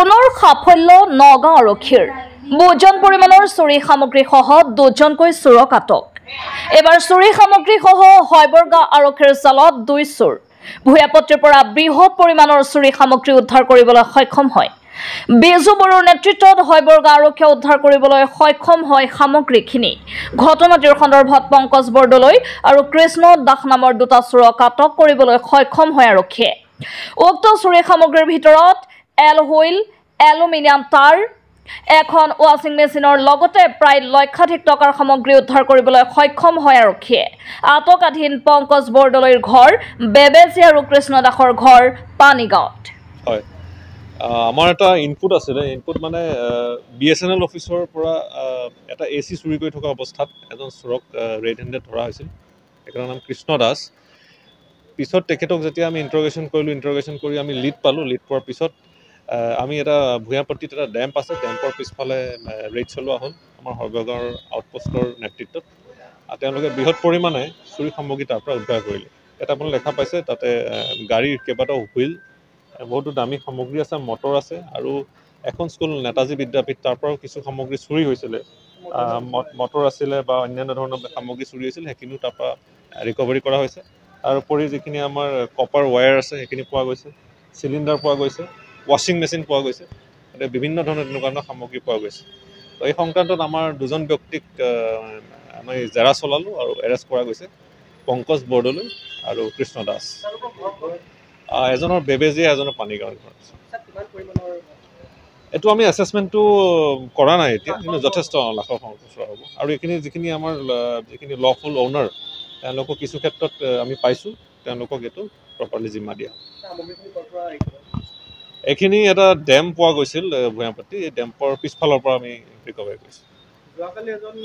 পুনৰ সাফল্য নগাঁও আৰক্ষীৰ বহুজন পৰিমাণৰ চুৰি সামগ্ৰীসহ দুজনকৈ চোৰক আটক। এবাৰ চুৰি সামগ্ৰীসহ হয়বৰগা আৰক্ষীৰ জালত 2 চোৰ ভূঞাপতিৰ পৰা বৃহৎ পৰিমাণৰ চুৰি সামগ্ৰী উদ্ধাৰ কৰিবলৈ সক্ষম হয়। বিজু বড়োৰ নেতৃত্বত হয়বৰগা আৰক্ষীয়ে উদ্ধাৰ কৰিবলৈ সক্ষম হয় সামগ্ৰীখিনি। ঘটনাটিৰ সন্দৰ্ভত পংকজ বৰদলৈ আৰু কৃষ্ণ দাস নামৰ 2টা চোৰক আটক কৰিবলৈ সক্ষম হয় আৰক্ষীয়ে। উক্ত চুৰি সামগ্ৰীৰ ভিতৰত এলহুইল, এলুমিনিয়াম তাৰ, এখন ৱাশ্বিং মেচিনৰ লগতে প্ৰায় লক্ষাধিক টকাৰ সামগ্ৰী উদ্ধাৰ কৰিবলৈ সক্ষম হয় আৰক্ষীয়ে। আটকাধীন পংকজ বৰদলৈৰ ঘৰ বেবেজী আৰু কৃষ্ণ দাসৰ ঘৰ পানীগাঁৱত। হয়, আমাৰ এটা ইনপুট আছিলে। ইনপুট মানে BSNL অফিচৰ পৰা এটা AC চুৰি কৰি থকা অৱস্থাত এজন চোৰক ৰেড হেণ্ডেড ধৰা হৈছিল। তেখেতৰ নাম কৃষ্ণ দাস। পিছত তেখেতক যেতিয়া আমি ইণ্টাৰগেশ্যন কৰিলোঁ, ইণ্টাৰগেশ্যন কৰি আমি লিড পালোঁ। লিড পোৱাৰ পিছত আমি এটা ভূঞাপট্টিত এটা ডেম্প আছে, ডেম্পৰ পিছফালে ৰেড চলোৱা হ'ল আমাৰ হয়বৰগাঁৱৰ আউটপোষ্টৰ নেতৃত্বত। তেওঁলোকে বৃহৎ পৰিমাণে চুৰি সামগ্ৰী তাৰ পৰা উদ্ধাৰ কৰিলে। ইয়াত আপোনালোকে দেখা পাইছে, তাতে গাড়ীৰ কেইবাটাও হুইল, বহুতো দামী সামগ্ৰী আছে, মটৰ আছে আৰু এখন স্কুল নেতাজী বিদ্যাপীঠ, তাৰ পৰাও কিছু সামগ্ৰী চুৰি হৈছিলে। মটৰ আছিলে বা অন্যান্য ধৰণৰ সামগ্ৰী চুৰি হৈছিল, সেইখিনিও তাৰ পৰা ৰিকভাৰী কৰা হৈছে। তাৰ উপৰি যিখিনি আমাৰ কপাৰ ৱায়াৰ আছে সেইখিনি পোৱা গৈছে, চিলিণ্ডাৰ পোৱা গৈছে, ৱাশ্বিং মেচিন পোৱা গৈছে, বিভিন্ন ধৰণৰ তেনেকুৱা ধৰণৰ সামগ্ৰী পোৱা গৈছে। তো এই সংক্ৰান্তত আমাৰ 2জন ব্যক্তিক আমি জেৰা চলালোঁ আৰু এৰেষ্ট কৰা গৈছে, পংকজ বৰদলৈ আৰু কৃষ্ণ দাস। এজনৰ বেবেজী, এজনৰ পানীগাঁৱৰ ঘৰ আছে। এইটো আমি এছেছমেণ্টটো কৰা নাই এতিয়া, কিন্তু যথেষ্ট লাখৰ সংখ্যা হ'ব। আৰু এইখিনি যিখিনি আমাৰ যিখিনি লফুল অ'নাৰ, তেওঁলোকক কিছু ক্ষেত্ৰত আমি পাইছোঁ, তেওঁলোকক এইটো প্ৰপাৰলি জিম্মা দিয়া। এইখিনি এটা ডেম্প পোৱা গৈছিল ভূঞাপট্টি, এই ডেম্পৰ পিছফালৰ পৰা আমি ৰিকভাৰী কৰিছোঁ। যোৱাকালি এজন